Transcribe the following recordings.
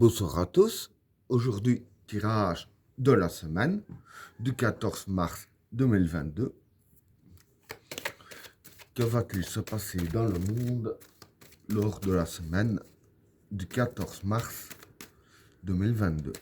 Bonsoir à tous. Aujourd'hui, tirage de la semaine du 14 mars 2022. Que va-t-il se passer dans le monde lors de la semaine du 14 mars 2022?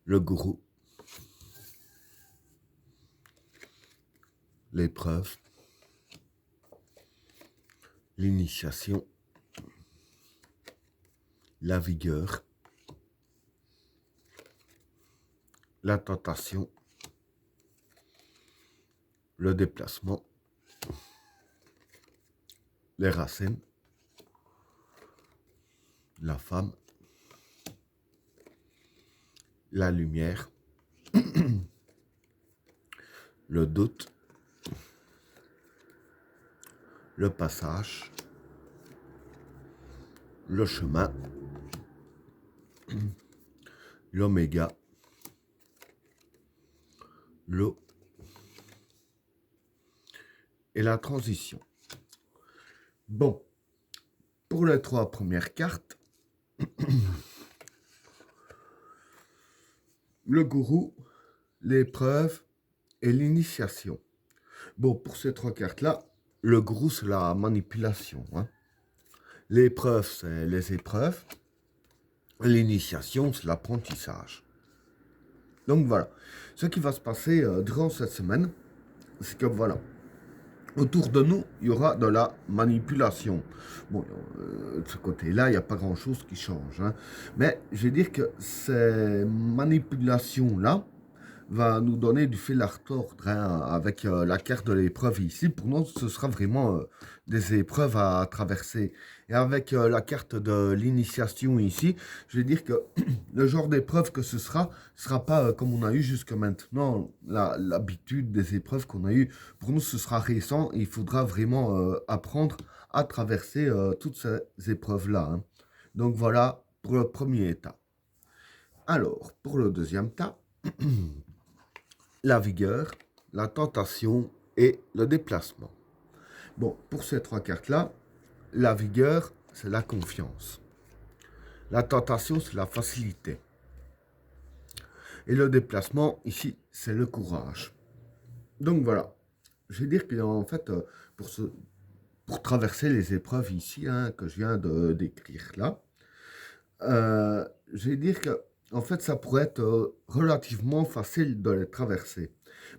Le gourou, l'épreuve, l'initiation, la vigueur, la tentation, le déplacement, les racines, la femme, la lumière, le doute, le passage, le chemin, l'oméga, l'eau et la transition. Bon, pour les trois premières cartes, le gourou, l'épreuve et l'initiation. Bon, pour ces trois cartes-là, le gourou, c'est la manipulation. L'épreuve, c'est les épreuves. L'initiation, c'est l'apprentissage. Donc voilà, ce qui va se passer durant cette semaine, c'est que voilà, autour de nous, il y aura de la manipulation. Bon, de ce côté-là, il n'y a pas grand-chose qui change. Mais je vais dire que ces manipulations-là va nous donner du fil à retordre avec la carte de l'épreuve ici. Pour nous, ce sera vraiment des épreuves à traverser. Et avec la carte de l'initiation ici, je vais dire que le genre d'épreuve que ce sera pas comme on a eu jusque maintenant, l'habitude des épreuves qu'on a eues. Pour nous, ce sera récent et il faudra vraiment apprendre à traverser toutes ces épreuves-là. Donc voilà pour le premier état. Alors, pour le deuxième état, la vigueur, la tentation et le déplacement. Bon, pour ces trois cartes-là, la vigueur, c'est la confiance. La tentation, c'est la facilité. Et le déplacement, ici, c'est le courage. Donc voilà, je vais dire qu'en fait, pour traverser les épreuves ici, que je viens de décrire là, je vais dire que en fait, ça pourrait être relativement facile de les traverser.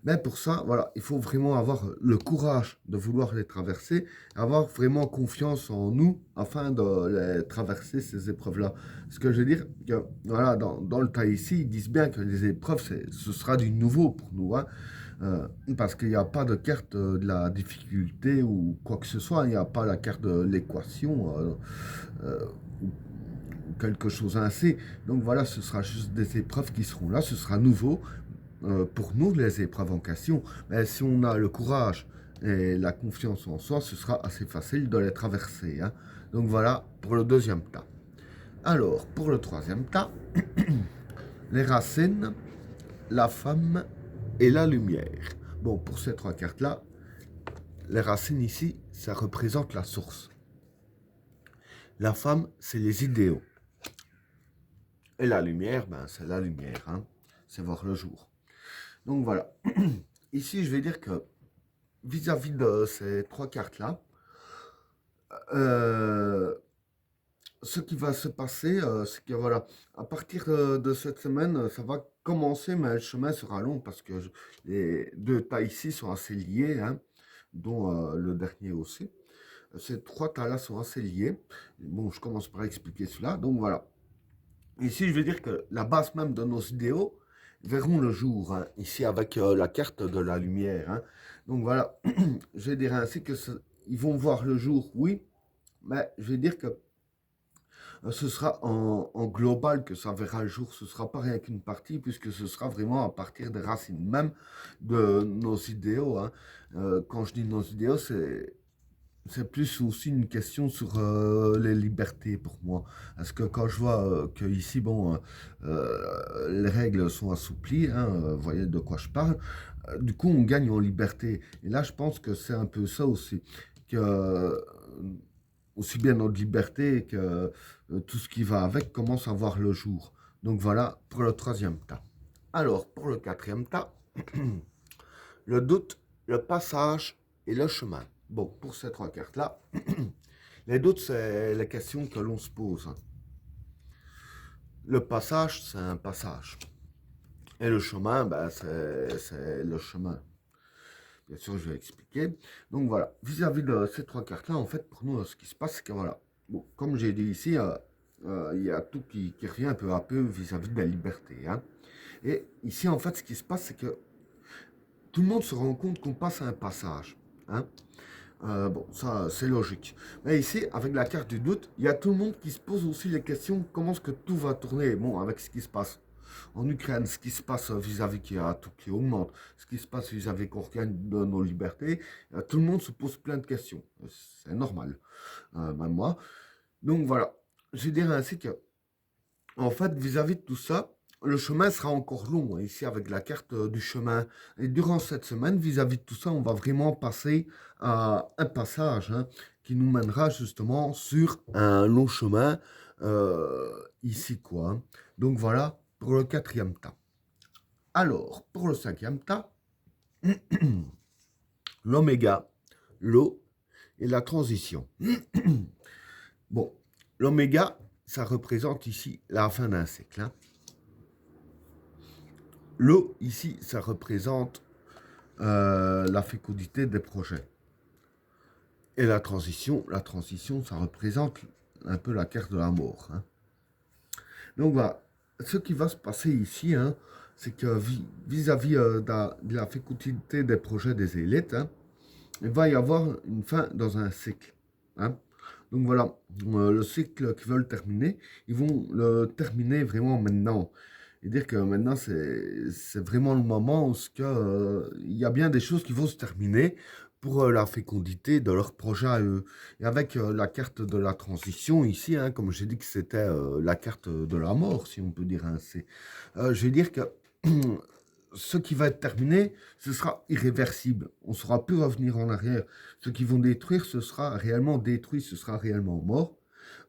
Mais pour ça, voilà, il faut vraiment avoir le courage de vouloir les traverser, avoir vraiment confiance en nous afin de les traverser, ces épreuves-là. Ce que je veux dire, que, voilà, dans le cas ici, ils disent bien que les épreuves, ce sera du nouveau pour nous, parce qu'il n'y a pas de carte de la difficulté ou quoi que ce soit, il n'y a pas la carte de l'équation, quelque chose ainsi. Donc voilà, ce sera juste des épreuves qui seront là, ce sera nouveau pour nous, les épreuves en question. Mais si on a le courage et la confiance en soi, ce sera assez facile de les traverser. Donc voilà pour le deuxième tas. Alors, pour le troisième tas, les racines, la femme et la lumière. Bon, pour ces trois cartes-là, les racines ici, ça représente la source. La femme, c'est les idéaux. Et la lumière, ben, c'est la lumière, c'est voir le jour. Donc voilà. Ici, je vais dire que vis-à-vis de ces trois cartes-là, ce qui va se passer, c'est que voilà, à partir de cette semaine, ça va commencer, mais le chemin sera long parce que les deux tas ici sont assez liés, dont le dernier aussi. Ces trois tas-là sont assez liés. Bon, je commence par expliquer cela. Donc voilà. Ici, je veux dire que la base même de nos idéaux verront le jour, ici avec la carte de la lumière. Donc voilà, je vais dire ainsi que ils vont voir le jour, oui, mais je vais dire que ce sera en global que ça verra le jour. Ce ne sera pas rien qu'une partie, puisque ce sera vraiment à partir des racines même de nos idéaux, hein. Quand je dis nos idéaux, c'est plus aussi une question sur les libertés pour moi. Parce que quand je vois que ici, bon, les règles sont assouplies, hein, vous voyez de quoi je parle, du coup, on gagne en liberté. Et là, je pense que c'est un peu ça aussi, que aussi bien notre liberté que tout ce qui va avec commence à voir le jour. Donc voilà pour le troisième tas. Alors, pour le quatrième tas, le doute, le passage et le chemin. Bon, pour ces trois cartes-là, les doutes, c'est les questions que l'on se pose. Le passage, c'est un passage. Et le chemin, ben, c'est le chemin. Bien sûr, je vais expliquer. Donc voilà, vis-à-vis de ces trois cartes-là, en fait, pour nous, ce qui se passe, c'est que voilà, bon, comme j'ai dit ici, il y a tout qui revient peu à peu vis-à-vis de la liberté, hein. Et ici, en fait, ce qui se passe, c'est que tout le monde se rend compte qu'on passe à un passage, hein. Bon, ça, c'est logique. Mais ici, avec la carte du doute, il y a tout le monde qui se pose aussi les questions, comment est-ce que tout va tourner, bon, avec ce qui se passe en Ukraine, ce qui se passe vis-à-vis qu'il y a tout qui augmente, ce qui se passe vis-à-vis qu'on regagne de nos libertés, tout le monde se pose plein de questions. C'est normal, même moi. Donc voilà, je dirais ainsi que, en fait, vis-à-vis de tout ça, le chemin sera encore long, hein, ici avec la carte du chemin. Et durant cette semaine, vis-à-vis de tout ça, on va vraiment passer à un passage, hein, qui nous mènera justement sur un long chemin, ici quoi, hein. Donc voilà pour le quatrième tas. Alors, pour le cinquième tas, l'oméga, l'eau et la transition. Bon, l'oméga, ça représente ici la fin d'un cycle, hein. L'eau, ici, ça représente la fécondité des projets. Et la transition, ça représente un peu la carte de la mort, hein. Donc voilà, ce qui va se passer ici, hein, c'est que vis-à-vis de la fécondité des projets des élites, hein, il va y avoir une fin dans un cycle, hein. Donc voilà, le cycle qu'ils veulent terminer, ils vont le terminer vraiment maintenant. Et dire que maintenant, c'est vraiment le moment où il y a bien des choses qui vont se terminer pour la fécondité de leur projet à eux. Et avec la carte de la transition ici, hein, comme j'ai dit que c'était la carte de la mort, si on peut dire ainsi, je vais dire que ce qui va être terminé, ce sera irréversible. On ne saura plus revenir en arrière. Ce qui vont détruire, ce sera réellement détruit, ce sera réellement mort.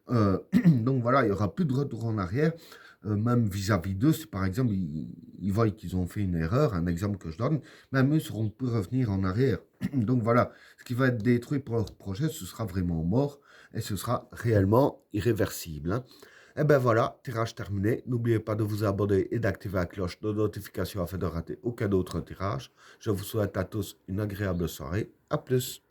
Donc voilà, il n'y aura plus de retour en arrière, même vis-à-vis d'eux. Si par exemple, ils voient qu'ils ont fait une erreur, un exemple que je donne, même eux ne sauront plus revenir en arrière. Donc voilà, ce qui va être détruit pour leur projet, ce sera vraiment mort et ce sera réellement irréversible, hein. Et ben voilà, tirage terminé. N'oubliez pas de vous abonner et d'activer la cloche de notification afin de rater aucun autre tirage. Je vous souhaite à tous une agréable soirée. À plus.